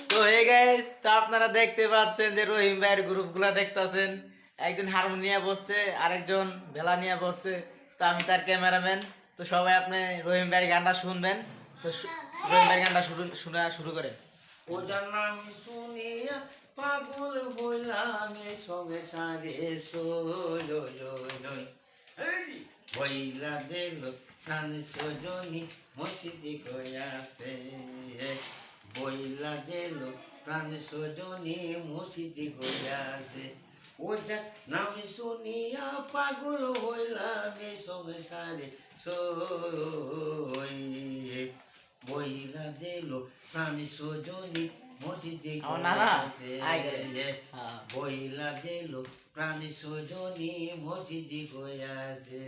তো hey guys, তো আপনারা দেখতে পাচ্ছেন যে রহিম ভাইয়ের গ্রুপগুলা দেখতাছেন। একজন হারমোনিয়া বসছে, আরেকজন ভেলা নিয়ে বসছে। তো আমি তার ক্যামেরাম্যান। তো সবাই আপনি রহিম ভাইয়ের গানটা শুনবেন। তো রহিম ভাইয়ের গানটা শুরু করে। ওটার নাম শুনিয়া পাগল হইলাম সঙ্গে সারে হইলা দিল প্রাণ সজনী মসজিদি গয়াছে বইলা দিল প্রাণ সজনী মসজিদি গয়াছে ওটার নাম শুনিয়া পাগল হইলাম সঙ্গে সারে বইলা দিল প্রাণ সজনী মসজিদে বইলা দিল প্রাণ সজনী মসজিদে গয়াছে।